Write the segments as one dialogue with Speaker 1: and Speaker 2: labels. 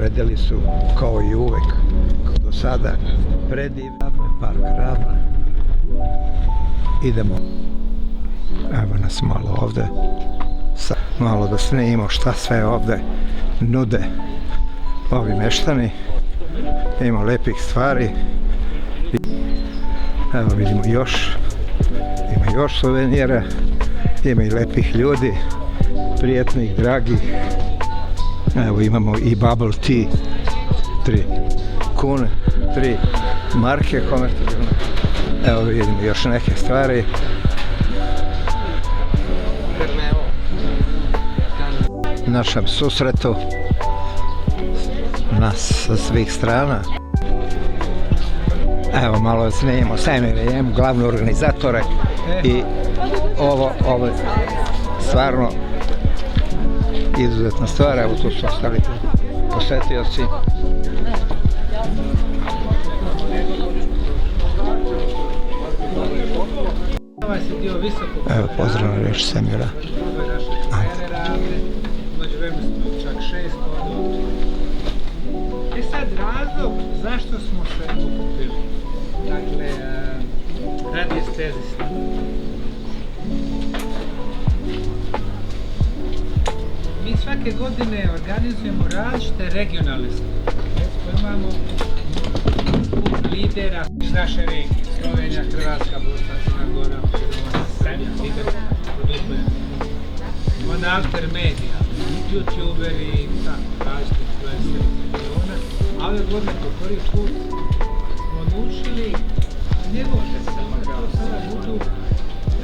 Speaker 1: predeli su kao i uvek, kao do sada, predivni. Park Ravna. Idemo. Evo nas malo ovde. Malo da snimimo šta sve ovde nude ovi meštani. Ima lepih stvari. Evo vidimo još. Ima još suvenira. Ima i lepih ljudi. Prijetnih, dragih. Evo imamo i bubble tea. 3 kune, 3 marke komercijalne. Evo vidimo još neke stvari. Našem susretu nas sa svih strana. Evo malo snimimo Semir, glavne organizatore i ovo stvarno izuzetna stvar. Evo tu su ostali posetioci. Evo pozdrav na riječ Semira.
Speaker 2: I sad razlog zašto smo se okupili. Dakle, radi stezis. Mi svake godine organizujemo različite regionalne skupove. Imamo lidera iz naše regije. Slovenija, Hrvatska, Bosna, Crna Gora, Makedonija, Srbija, imamo alter medija, youtuberi, različite influenceri iz regiona. A ove godine po prvi put smo odlučili ne može samo kao sada budu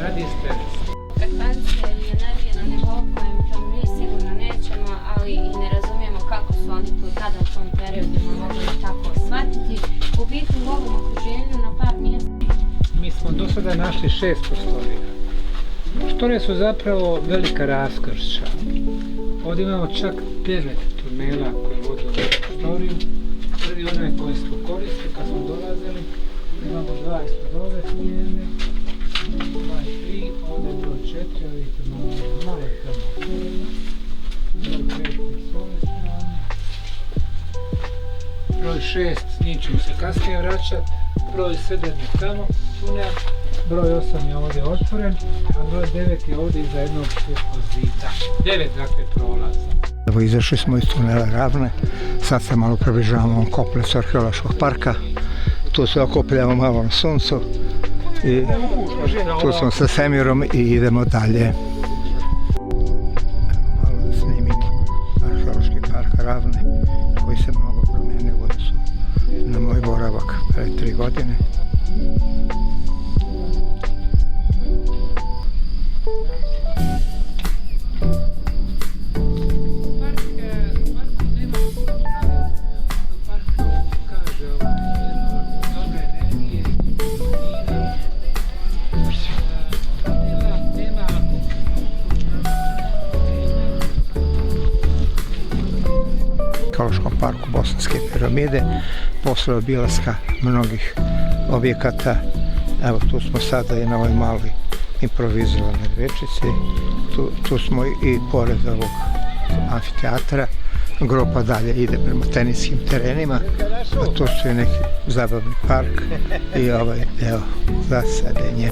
Speaker 2: radi stezis.
Speaker 3: Frekvencije i energije na nivou kojem to mi sigurno nećemo, ali i ne razumijemo kako su oni tu tada u tom periodima mogli tako shvatiti. U biti u ovom okruženju na par mjesta.
Speaker 2: Mi smo do sada našli 6 prostorija. Prostorije su zapravo velika raskršća. Ovdje imamo čak 9 tunela koji vode u prostoriju. Prvi onaj koji smo koristili kad smo dolazili. Imamo 2 ispod ove smjene, 2 i 3, ovdje je broj 4, a vidite malo je tamo. Broj 5 s ove strane. Broj 6, s njim ćemo se kasnije vraćati. Broj 7 je tamo tunel. Broj 8 je ovdje otvoren, a broj 9 je ovdje iza jednog svjetlog zida. 9 dakle prolaza.
Speaker 1: Evo izašli smo iz tunela Ravne, sad se malo približavamo kompleksu arheološkog parka. Tu se okupljamo malo na suncu i tu smo sa Semirom i idemo dalje. Malo da snimimo arheološki park Ravne koji se mnogo promijenio u odnosu na moj boravak pre 3 godine. Arheološkom parku Bosanske piramide, posle obilaska mnogih objekata. Evo tu smo sada i na ovoj maloj improvizovanoj rečici. Tu smo i pored ovog amfiteatra. Grupa dalje ide prema teniskim terenima, a tu su i neki zabavni park i ovaj deo za sedenje.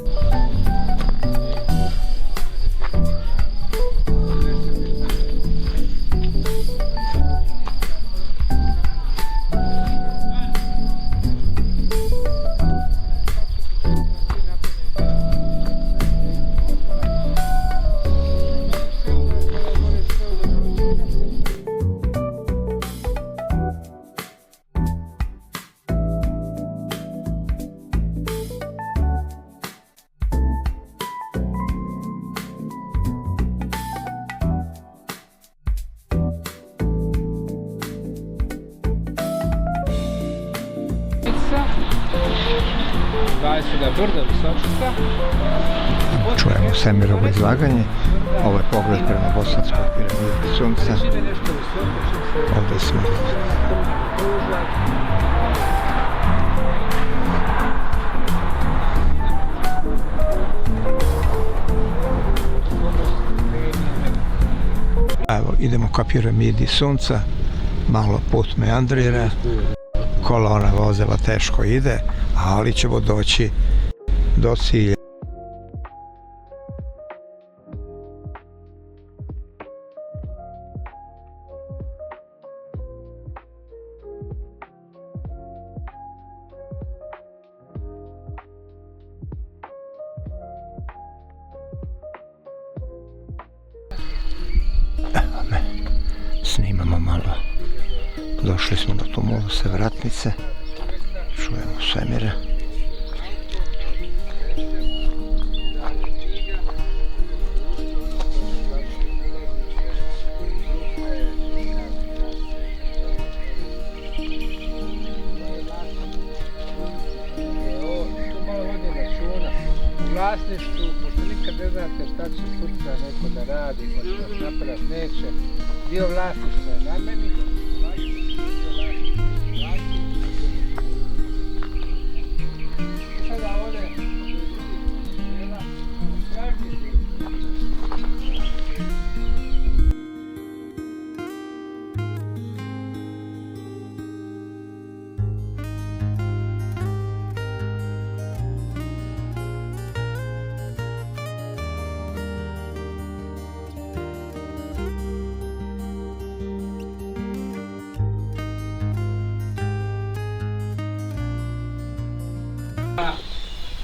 Speaker 2: Brda Visočica.
Speaker 1: Čujemo Semirovo izlaganje. Ovo je pogled prema Bosanskoj piramidi sunca. Ovdje smo. Evo, idemo ka piramidi sunca. malo put meandrira, kolona vozila teško ide, ali ćemo doći do cilja. Evo me, snimamo malo. Došli smo do Tumuluse vratnice, čujemo svemire.
Speaker 2: Vlasništvu, pošto nikad ne znate šta će sutra neko da radi, možda nas napadat neće. Dio vlasništva je na meni. Sada ovdje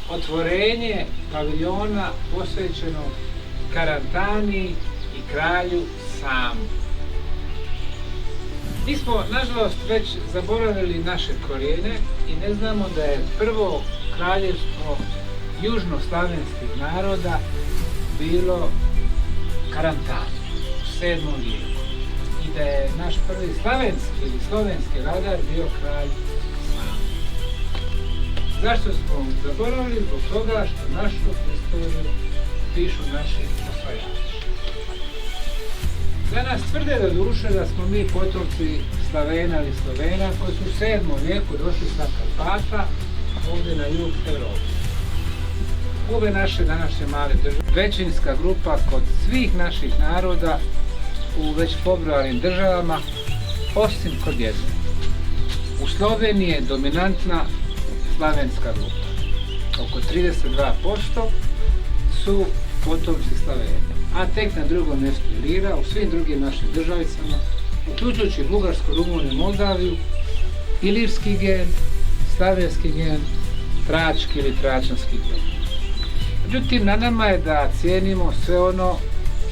Speaker 2: otvorenje paviljona posvećeno Karantani i kralju Samu. Mi smo, nažalost, već zaboravili naše korijene i ne znamo da je prvo kraljevstvo južnoslavenskih naroda bilo Karantani u 7. vijeku i da je naš prvi slavenski ili slovenski vladar bio kralj Sam. Zašto smo zaboravili? Zbog toga što našu istoriju pišu naši osvajači. Danas tvrde do duše da smo mi potomci Slavena ili Slovena koji su u 7. vijeku došli sa Karpata ovdje na jug Europe. Ove naše današnje male države, većinska grupa kod svih naših naroda u već pobrojanim državama, osim kod jedne. U Sloveniji je dominantna slavenska grupa. Oko 32% su potomci Slavena. A tek na drugom mjestu Ilira, u svim drugim našim državicama, uključujući Bugarsku, Rumuniju, Moldaviju, ilirski gen, slavenski gen, trački ili tračanski gen. Međutim, na nama je da cijenimo sve ono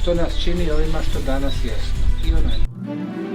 Speaker 2: što nas čini ovima što danas jesmo. I ono je.